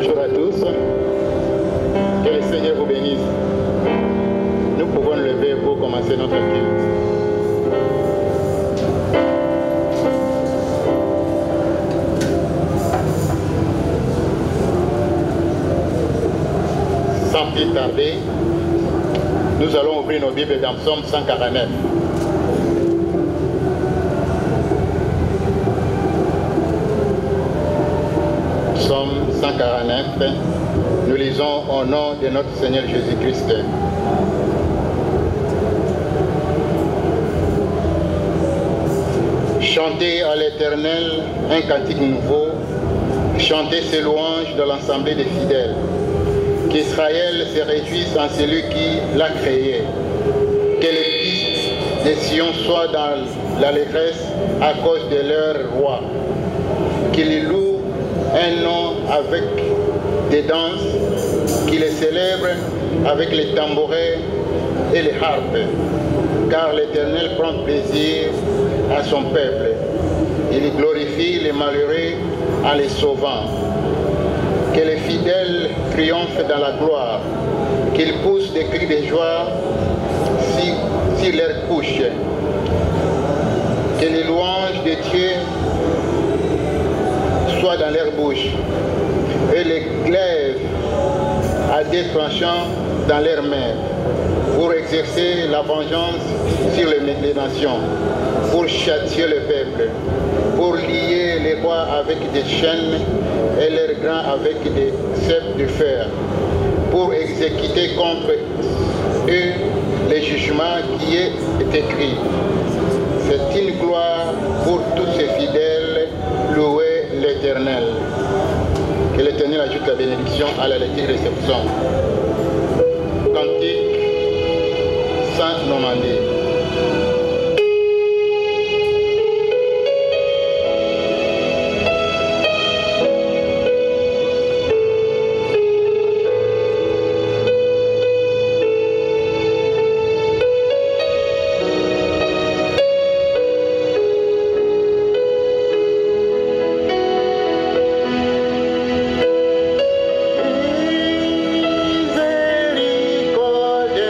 Bonjour à tous. Que le Seigneur vous bénisse. Nous pouvons nous lever pour commencer notre culte. Sans plus tarder, nous allons ouvrir nos Bibles dans Psaume 149. Psaume 149, nous lisons au nom de notre Seigneur Jésus-Christ. Chantez à l'Éternel un cantique nouveau, chantez ses louanges dans l'assemblée des fidèles. Qu'Israël se réjouisse en celui qui l'a créé. Que les fils de Sion soient dans l'allégresse à cause de leur roi. Qu'ils louent un nom avec des danses, qu'il les célèbre avec les tambourins et les harpes, car l'Éternel prend plaisir à son peuple. Il glorifie les malheureux en les sauvant. Que les fidèles triomphent dans la gloire, qu'ils poussent des cris de joie sur leur couche. Que les louanges de Dieu soient dans leur bouche et les glaives à des tranchants dans leurs mains pour exercer la vengeance sur les nations, pour châtier le peuple, pour lier les rois avec des chaînes et leurs grands avec des ceps de fer, pour exécuter contre eux les jugements qui est écrit. C'est une gloire pour tous ces fidèles, louer l'Éternel. Que l'Éternel ajoute la bénédiction à la lecture de ce psaume. Cantique Saint-Normandie. Miséricorde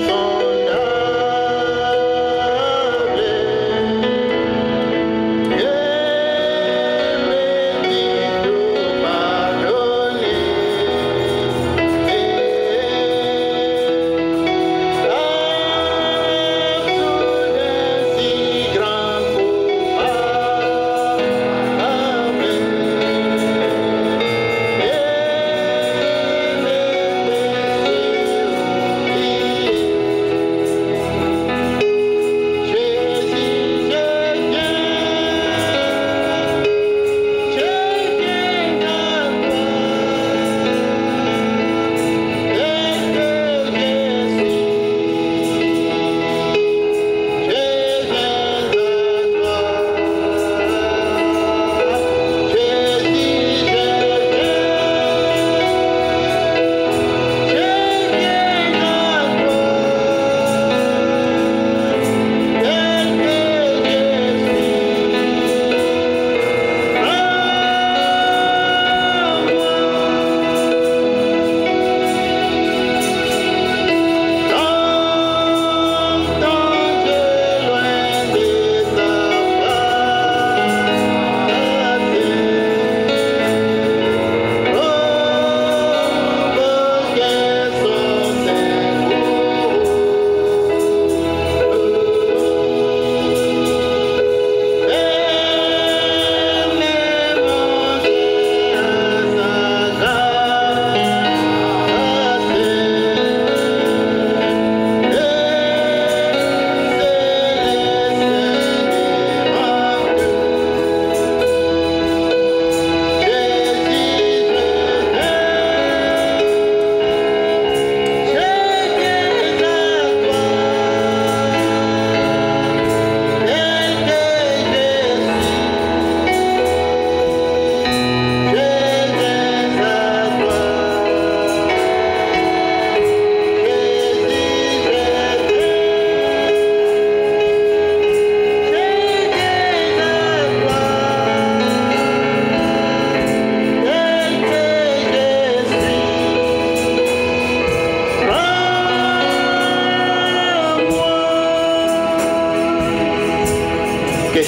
son âme.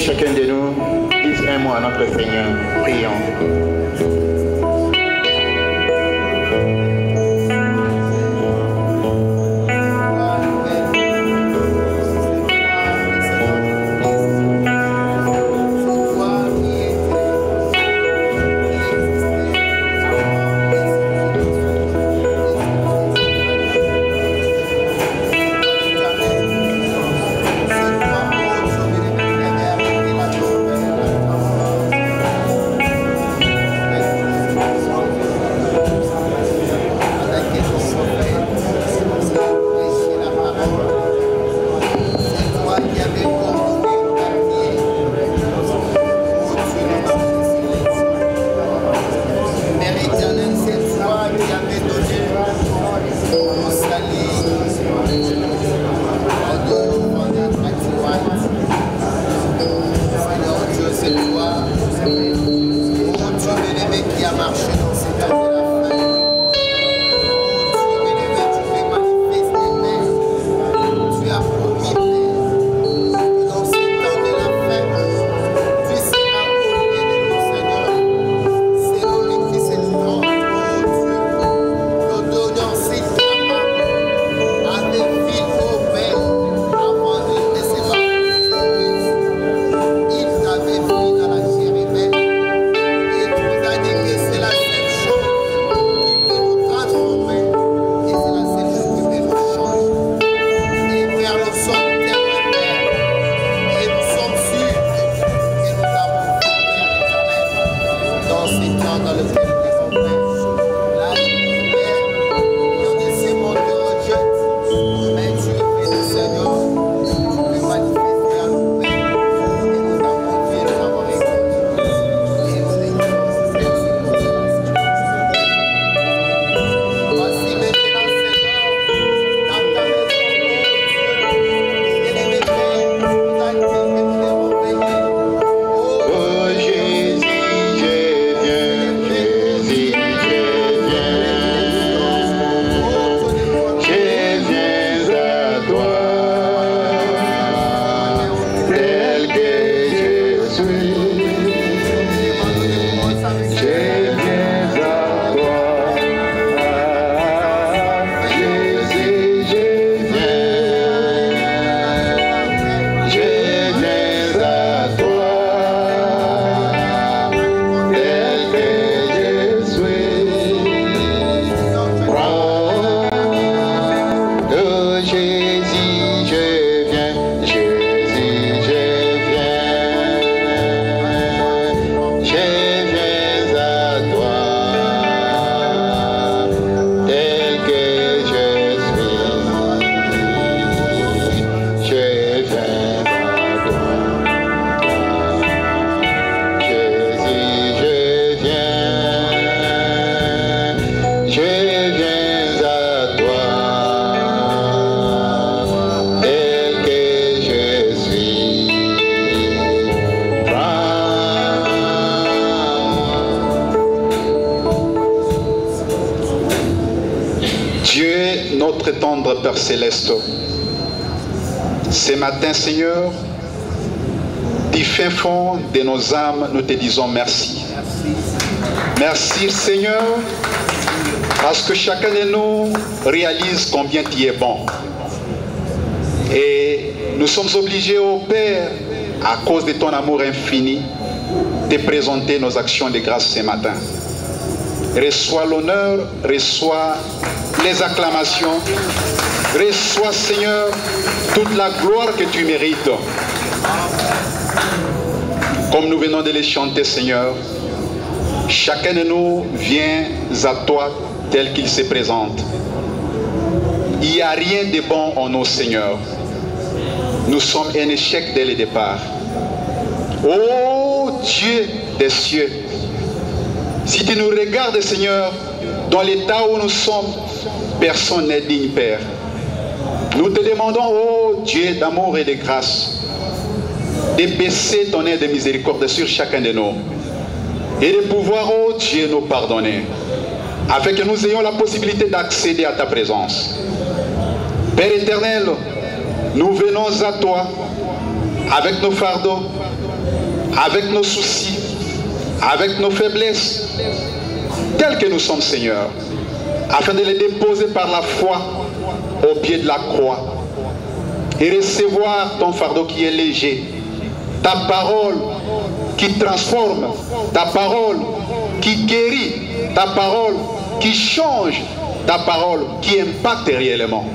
Chacun de nous dise un mot à notre Seigneur. Prions. Tendre Père Céleste, ce matin, Seigneur, du fin fond de nos âmes, nous te disons merci. Merci, Seigneur, parce que chacun de nous réalise combien tu es bon. Et nous sommes obligés, ô Père, à cause de ton amour infini, de présenter nos actions de grâce ce matin. Reçois l'honneur, reçois les acclamations, reçois, Seigneur, toute la gloire que tu mérites. Comme nous venons de les chanter, Seigneur, chacun de nous vient à toi tel qu'il se présente. Il n'y a rien de bon en nous, Seigneur. Nous sommes un échec dès le départ. Ô Dieu des cieux, si tu nous regardes, Seigneur, dans l'état où nous sommes, personne n'est digne, Père. Nous te demandons, ô Dieu d'amour et de grâce, de baisser ton aide de miséricorde sur chacun de nous et de pouvoir, ô Dieu, nous pardonner, afin que nous ayons la possibilité d'accéder à ta présence. Père éternel, nous venons à toi avec nos fardeaux, avec nos soucis, avec nos faiblesses, tels que nous sommes, Seigneur, afin de les déposer par la foi au pied de la croix et recevoir ton fardeau qui est léger, ta parole qui transforme, ta parole qui guérit, ta parole qui change, ta parole qui impacte réellement.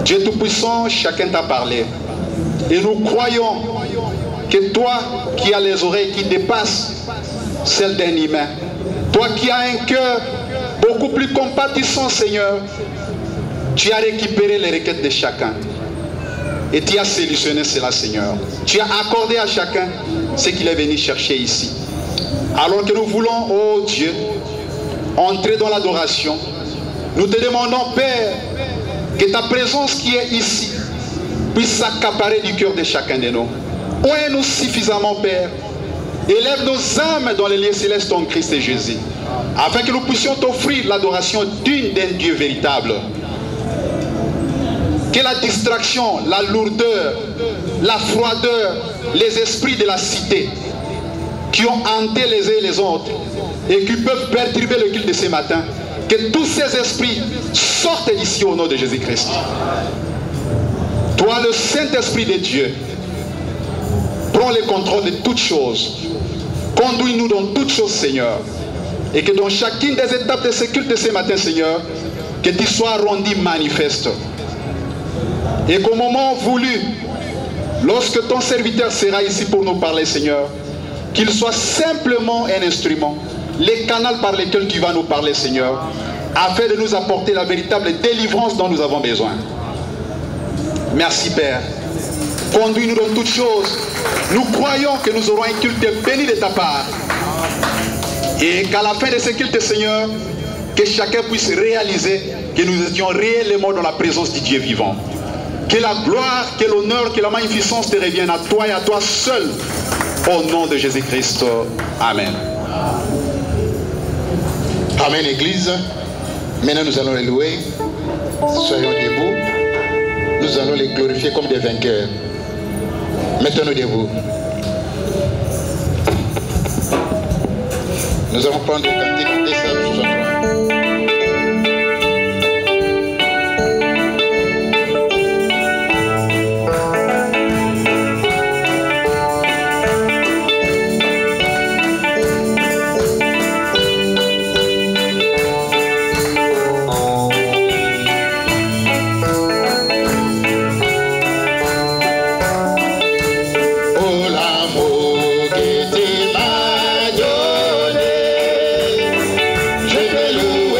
Dieu Tout-Puissant, chacun t'a parlé. Et nous croyons que toi qui as les oreilles qui dépassent celles d'un humain, toi qui as un cœur beaucoup plus compatissant, Seigneur, tu as récupéré les requêtes de chacun. Et tu as solutionné cela, Seigneur. Tu as accordé à chacun ce qu'il est venu chercher ici. Alors que nous voulons, oh Dieu, entrer dans l'adoration, nous te demandons, Père, que ta présence qui est ici puisse s'accaparer du cœur de chacun de nous. Ouvre-nous suffisamment, Père. Élève nos âmes dans les lieux célestes en Christ et Jésus, afin que nous puissions t'offrir l'adoration digne d'un Dieu véritable. Que la distraction, la lourdeur, la froideur, les esprits de la cité qui ont hanté les uns et les autres et qui peuvent perturber le culte de ce matin, que tous ces esprits sortent d'ici au nom de Jésus-Christ. Toi, le Saint-Esprit de Dieu, prends le contrôle de toutes choses. Conduis-nous dans toutes choses, Seigneur. Et que dans chacune des étapes de ce culte de ce matin, Seigneur, que tu sois rendu manifeste. Et qu'au moment voulu, lorsque ton serviteur sera ici pour nous parler, Seigneur, qu'il soit simplement un instrument, les canaux par lesquels tu vas nous parler, Seigneur, afin de nous apporter la véritable délivrance dont nous avons besoin. Merci, Père. Conduis-nous dans toutes choses. Nous croyons que nous aurons un culte béni de ta part. Et qu'à la fin de ce culte, Seigneur, que chacun puisse réaliser que nous étions réellement dans la présence du Dieu vivant. Que la gloire, que l'honneur, que la magnificence te reviennent à toi et à toi seul. Au nom de Jésus-Christ. Amen. Amen, Église. Maintenant, nous allons les louer. Soyons debout. Nous allons les glorifier comme des vainqueurs. Mettons-nous debout. Nous allons prendre le cantique des Salmes 63. Je vais louer.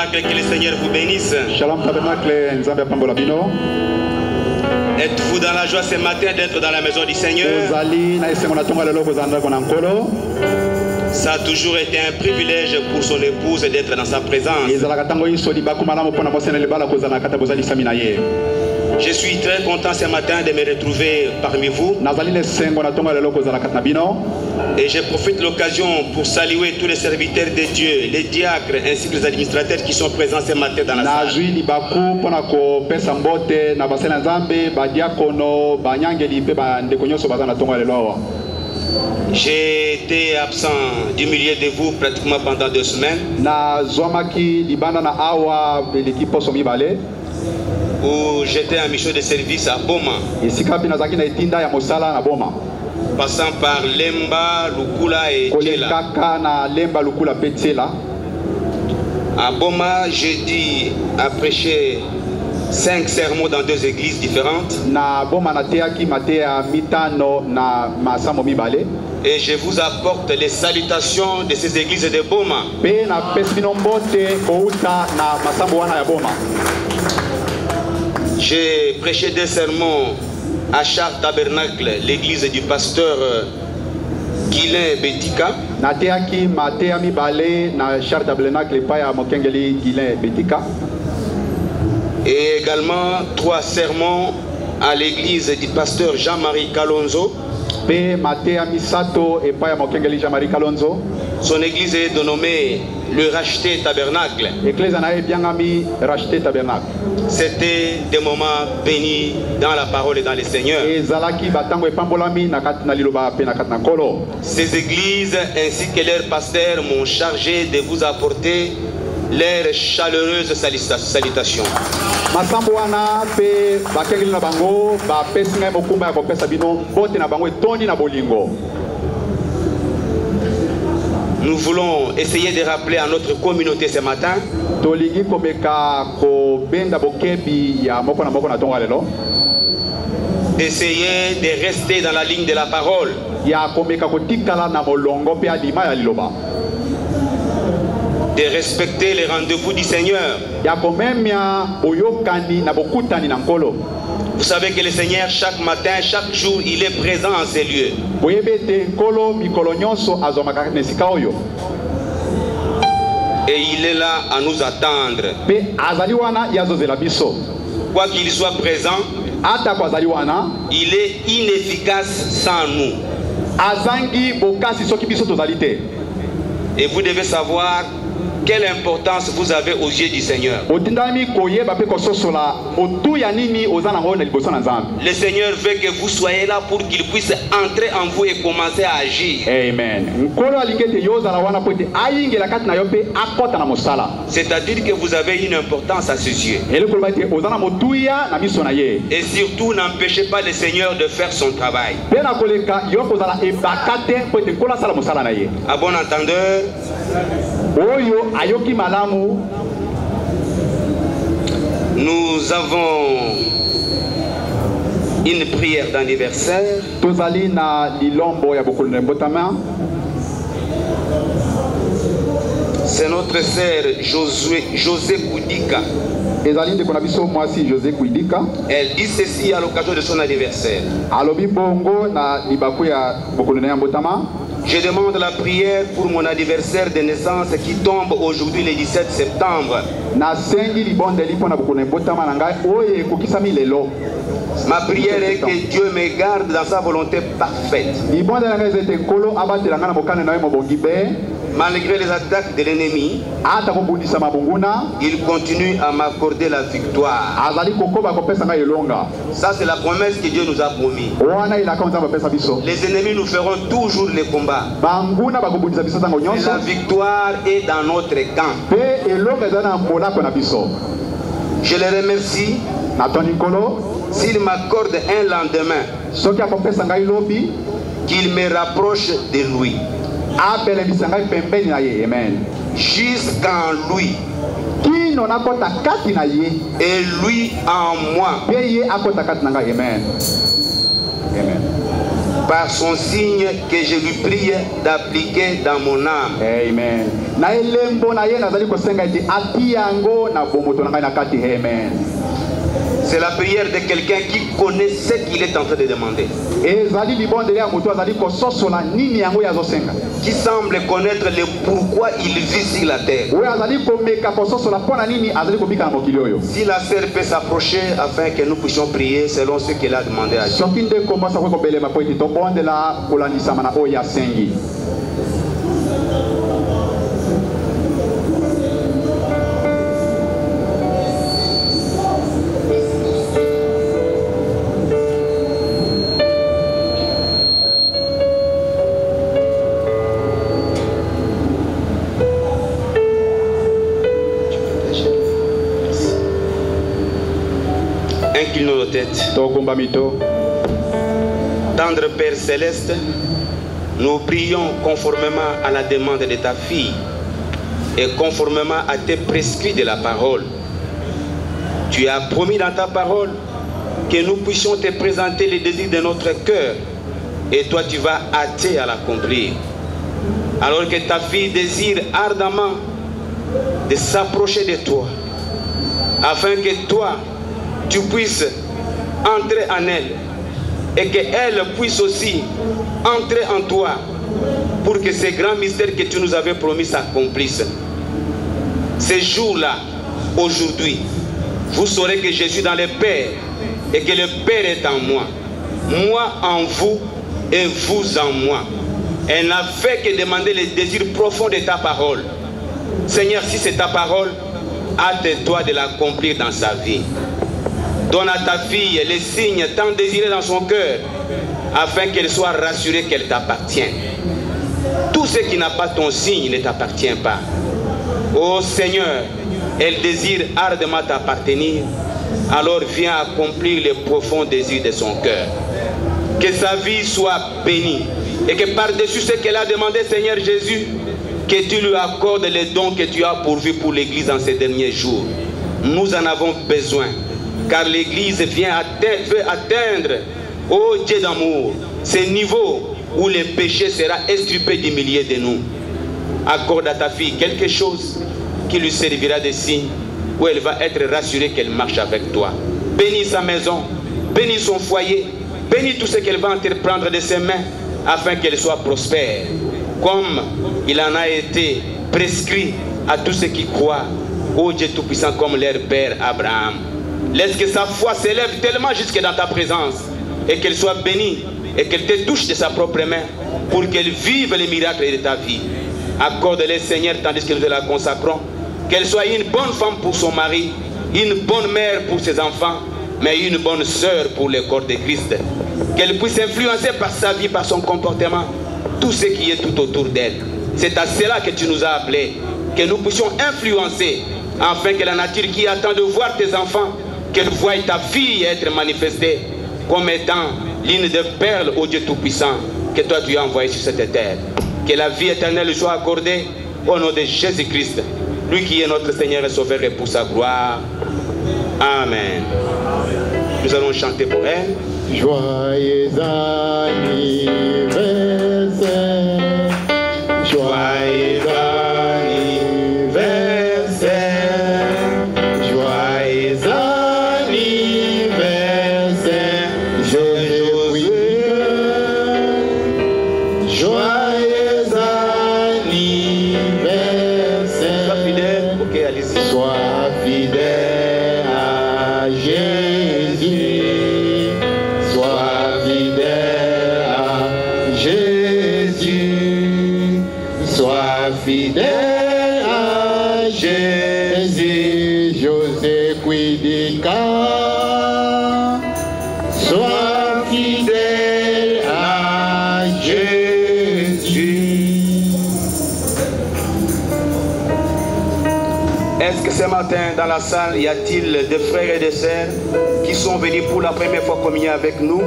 Tabernacle, que le Seigneur vous bénisse. Shalom Tabernacle, Nzambe pambola bino. Êtes-vous dans la joie ce matin d'être dans la maison du Seigneur? Ça a toujours été un privilège pour son épouse d'être dans sa présence. Je suis très content ce matin de me retrouver parmi vous. Et je profite de l'occasion pour saluer tous les serviteurs de Dieu, les diacres ainsi que les administrateurs qui sont présents ce matin dans la salle. J'ai été absent du milieu de vous pratiquement pendant 2 semaines. Où j'étais en mission de service à Boma. Passant par Lemba, Lukula et Tchela. À Boma, jeudi, à prêcher 5 sermons dans 2 églises différentes. Et je vous apporte les salutations de ces églises de Boma. J'ai prêché 2 sermons à Char Tabernacle, l'église du pasteur Guilain Betika. Et également 3 sermons à l'église du pasteur Jean-Marie Kalonzo. Son église est dénommée le Racheté Tabernacle. C'était des moments bénis dans la parole et dans le Seigneur. Ces églises ainsi que leurs pasteurs m'ont chargé de vous apporter leurs chaleureuses salutations. Nous voulons essayer de rappeler à notre communauté ce matin d'essayer de rester dans la ligne de la parole. De respecter les rendez-vous du Seigneur. Vous savez que le Seigneur, chaque matin, chaque jour, il est présent en ces lieux. Et il est là à nous attendre. Quoi qu'il soit présent, il est inefficace sans nous. Et vous devez savoir quelle importance vous avez aux yeux du Seigneur. Le Seigneur veut que vous soyez là pour qu'il puisse entrer en vous et commencer à agir. Amen. C'est-à-dire que vous avez une importance à ses yeux. Et surtout, n'empêchez pas le Seigneur de faire son travail. À bon entendeur, nous avons une prière d'anniversaire. C'est notre sœur José Koudika. Elle dit ceci à l'occasion de son anniversaire. Je demande la prière pour mon anniversaire de naissance qui tombe aujourd'hui le 17 septembre. Ma prière est que Dieu me garde dans sa volonté parfaite. Malgré les attaques de l'ennemi, il continue à m'accorder la victoire. Ça, c'est la promesse que Dieu nous a promis. Les ennemis nous feront toujours les combats. Et la victoire est dans notre camp. Je les remercie s'il m'accorde un lendemain qu'il me rapproche de lui. Jusqu'en lui. Et lui en moi. Amen. Amen. par son signe que je lui prie d'appliquer dans mon âme. Amen. Na elembo na ye nazali kosenga eti atiyango na bomoto na ngai na kati. Amen. C'est la prière de quelqu'un qui connaît ce qu'il est en train de demander. Qui semble connaître le pourquoi il vit sur la terre. Si la sœur peut s'approcher afin que nous puissions prier selon ce qu'elle a demandé à Dieu. Inclinons nos têtes. Tendre Père Céleste, nous prions conformément à la demande de ta fille et conformément à tes prescrits de la parole. Tu as promis dans ta parole que nous puissions te présenter les désirs de notre cœur et toi tu vas hâter à l'accomplir. Alors que ta fille désire ardemment de s'approcher de toi afin que toi tu puisses entrer en elle et qu'elle puisse aussi entrer en toi pour que ces grands mystères que tu nous avais promis s'accomplissent. Ces jours-là, aujourd'hui, vous saurez que je suis dans le Père et que le Père est en moi, moi en vous et vous en moi. Elle n'a fait que demander les désirs profonds de ta parole. Seigneur, si c'est ta parole, hâte-toi de l'accomplir dans sa vie. Donne à ta fille les signes tant désirés dans son cœur, afin qu'elle soit rassurée qu'elle t'appartient. Tout ce qui n'a pas ton signe ne t'appartient pas. Ô Seigneur, elle désire ardemment t'appartenir, alors viens accomplir les profonds désirs de son cœur. Que sa vie soit bénie, et que par-dessus ce qu'elle a demandé, Seigneur Jésus, que tu lui accordes les dons que tu as pourvus pour l'Église en ces derniers jours. Nous en avons besoin. Car l'Église veut atteindre, ô Dieu d'amour, ce niveau où le péché sera extirpé du milieu de nous. Accorde à ta fille quelque chose qui lui servira de signe, où elle va être rassurée qu'elle marche avec toi. Bénis sa maison, bénis son foyer, bénis tout ce qu'elle va entreprendre de ses mains, afin qu'elle soit prospère, comme il en a été prescrit à tous ceux qui croient, ô Dieu Tout-Puissant, comme leur père Abraham. Laisse que sa foi s'élève tellement jusque dans ta présence et qu'elle soit bénie et qu'elle te touche de sa propre main pour qu'elle vive les miracles de ta vie. Accorde-les, Seigneur, tandis que nous te la consacrons. Qu'elle soit une bonne femme pour son mari, une bonne mère pour ses enfants, mais une bonne sœur pour le corps de Christ. Qu'elle puisse influencer par sa vie, par son comportement, tout ce qui est tout autour d'elle. C'est à cela que tu nous as appelés, que nous puissions influencer, afin que la nature qui attend de voir tes enfants, qu'elle voie ta fille être manifestée comme étant l'une des perles au Dieu Tout-Puissant que toi tu as envoyé sur cette terre. Que la vie éternelle soit accordée au nom de Jésus-Christ, lui qui est notre Seigneur et Sauveur, et pour sa gloire. Amen. Nous allons chanter pour elle. Joyeux anniversaire, joyeux anniversaire, joyeux anniversaire, joyeux anniversaire. Sois fidèle, ok, allez-y. Sois fidèle à Jésus. Sois fidèle à Jésus. Sois fidèle à Jésus. José Quidika. Sois fidèle à Jésus. Est-ce que ce matin dans la salle, y a-t-il des frères et des sœurs qui sont venus pour la première fois communier avec nous?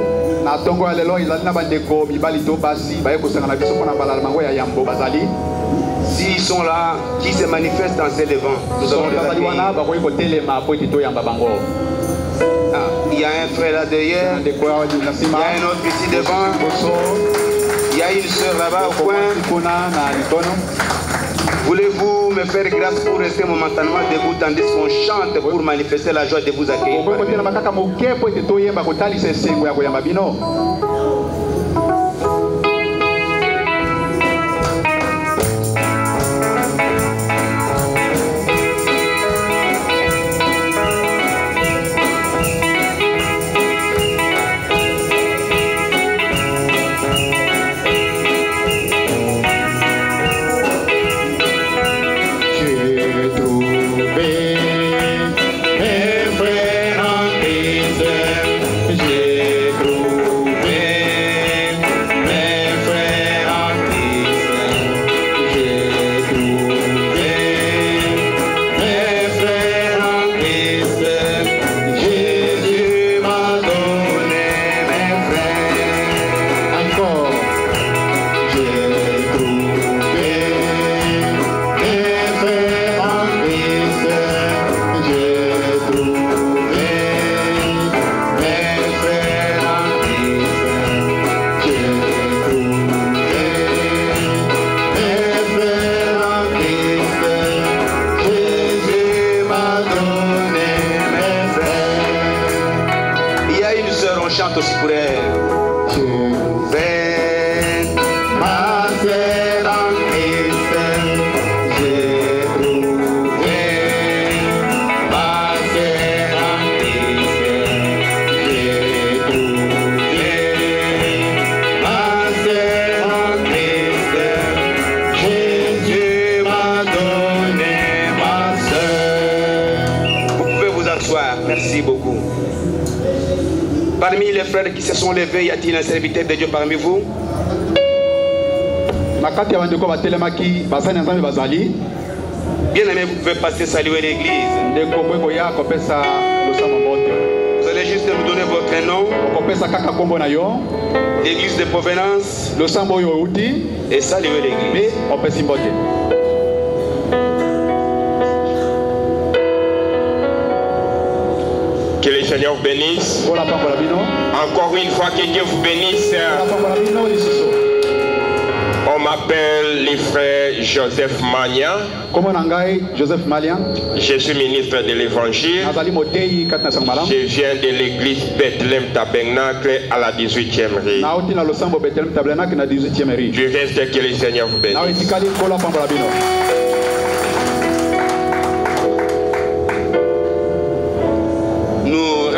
S'ils sont là, qui se manifestent dans ces devants, nous allons les accueillir. Il Il y a un frère là derrière. Il y a un autre ici devant. Il y a une soeur là-bas au coin. Voulez-vous me faire grâce pour rester momentanément debout tandis qu'on chante pour manifester la joie de vous accueillir? Parmi les frères qui se sont levés, y a-t-il un serviteur de Dieu parmi vous? Bien-aimé, vous pouvez passer saluer l'église. Vous allez juste nous donner votre nom, l'église de provenance et saluer l'église. Que le Seigneur vous bénisse. Encore une fois, que Dieu vous bénisse. On m'appelle le frère Joseph Magnan. Je suis ministre de l'évangile. Je viens de l'église Bethlehem Tabernacle à la 18e rue. Je reste, que le Seigneur vous bénisse.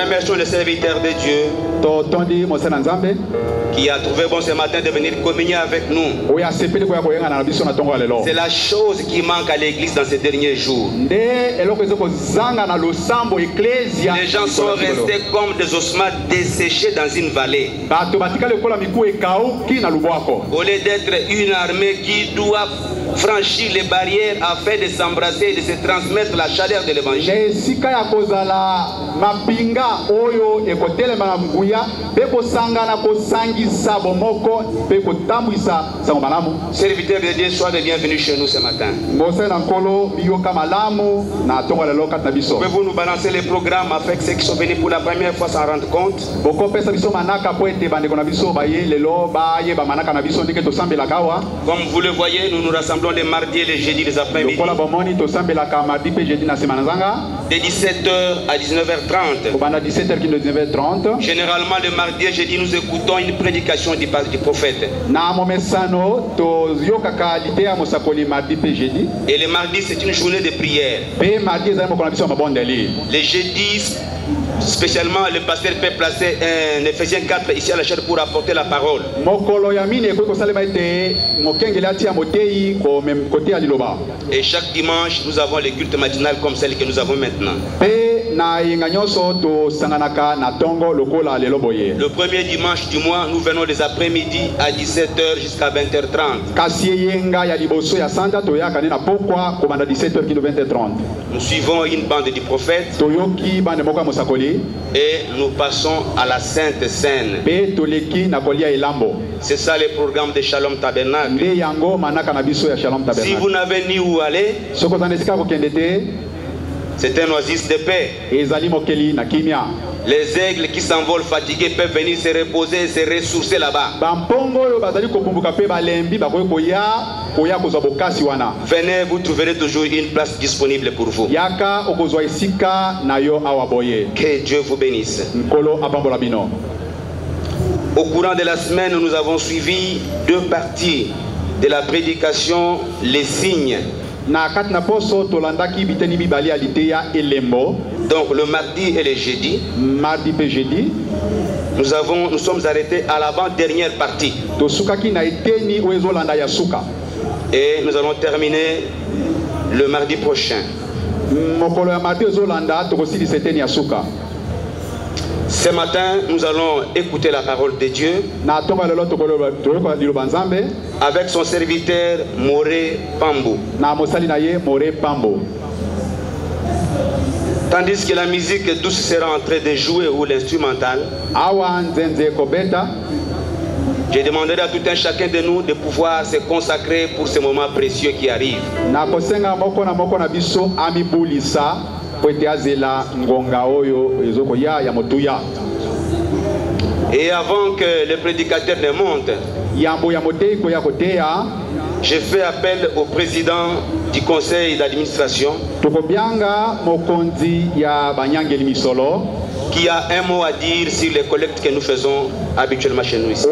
Remercions le serviteur de Dieu qui a trouvé bon ce matin de venir communier avec nous. C'est la chose qui manque à l'église dans ces derniers jours. Les gens sont restés comme des ossements desséchés dans une vallée. Au lieu d'être une armée qui doit franchir les barrières afin de s'embrasser et de se transmettre la chaleur de l'évangile. Serviteur de Dieu, sois le bienvenu chez nous ce matin. Pouvez-vous nous balancer les programmes afin que ceux qui sont venus pour la première fois s'en rendent compte? Comme vous le voyez, nous nous rassemblons les mardis et les jeudis les après-midi de 17h à 19h30. Généralement le mardi et jeudi nous écoutons une prédication du prophète. Et le mardi c'est une journée de prière. Les jeudis spécialement le pasteur peut placer un Ephésiens 4 ici à la chaire pour apporter la parole. Et chaque dimanche nous avons les cultes matinales comme celle que nous avons maintenant. Le premier dimanche du mois, nous venons les après-midi à 17h jusqu'à 20h30. Nous suivons une bande du prophète et nous passons à la Sainte Seine. C'est ça le programme de Shalom Tabernacle. Si vous n'avez ni où aller, c'est un oasis de paix. Les aigles qui s'envolent fatigués peuvent venir se reposer et se ressourcer là-bas. Venez, vous trouverez toujours une place disponible pour vous. Que Dieu vous bénisse. Au courant de la semaine, nous avons suivi 2 parties de la prédication, les signes. Donc le mardi et le jeudi, nous sommes arrêtés à l'avant-dernière partie. Et nous allons terminer le mardi prochain. Ce matin, nous allons écouter la parole de Dieu avec son serviteur Moré Pambo. Tandis que la musique douce sera en train de jouer ou l'instrumental, je demanderai à tout un chacun de nous de pouvoir se consacrer pour ce moment précieux qui arrive. Et avant que le prédicateur ne monte, je fais appel au président du conseil d'administration qui a un mot à dire sur les collectes que nous faisons habituellement chez nous ici.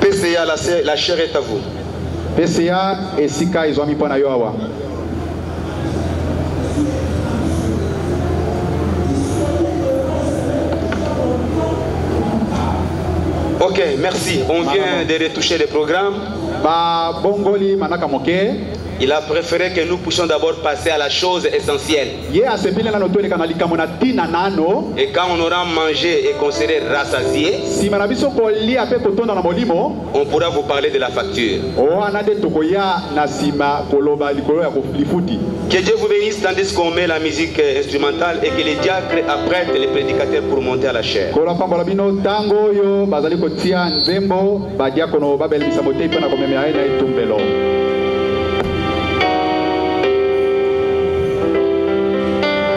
PCA, la chair est à vous. PCA et Sika ils ont mis pona yoawa. Ok, merci. On vient de retoucher le programme. Il a préféré que nous puissions d'abord passer à la chose essentielle. Et quand on aura mangé et qu'on serait rassasié, on pourra vous parler de la facture. Que Dieu vous bénisse tandis qu'on met la musique instrumentale et que les diacres apprêtent les prédicateurs pour monter à la chair.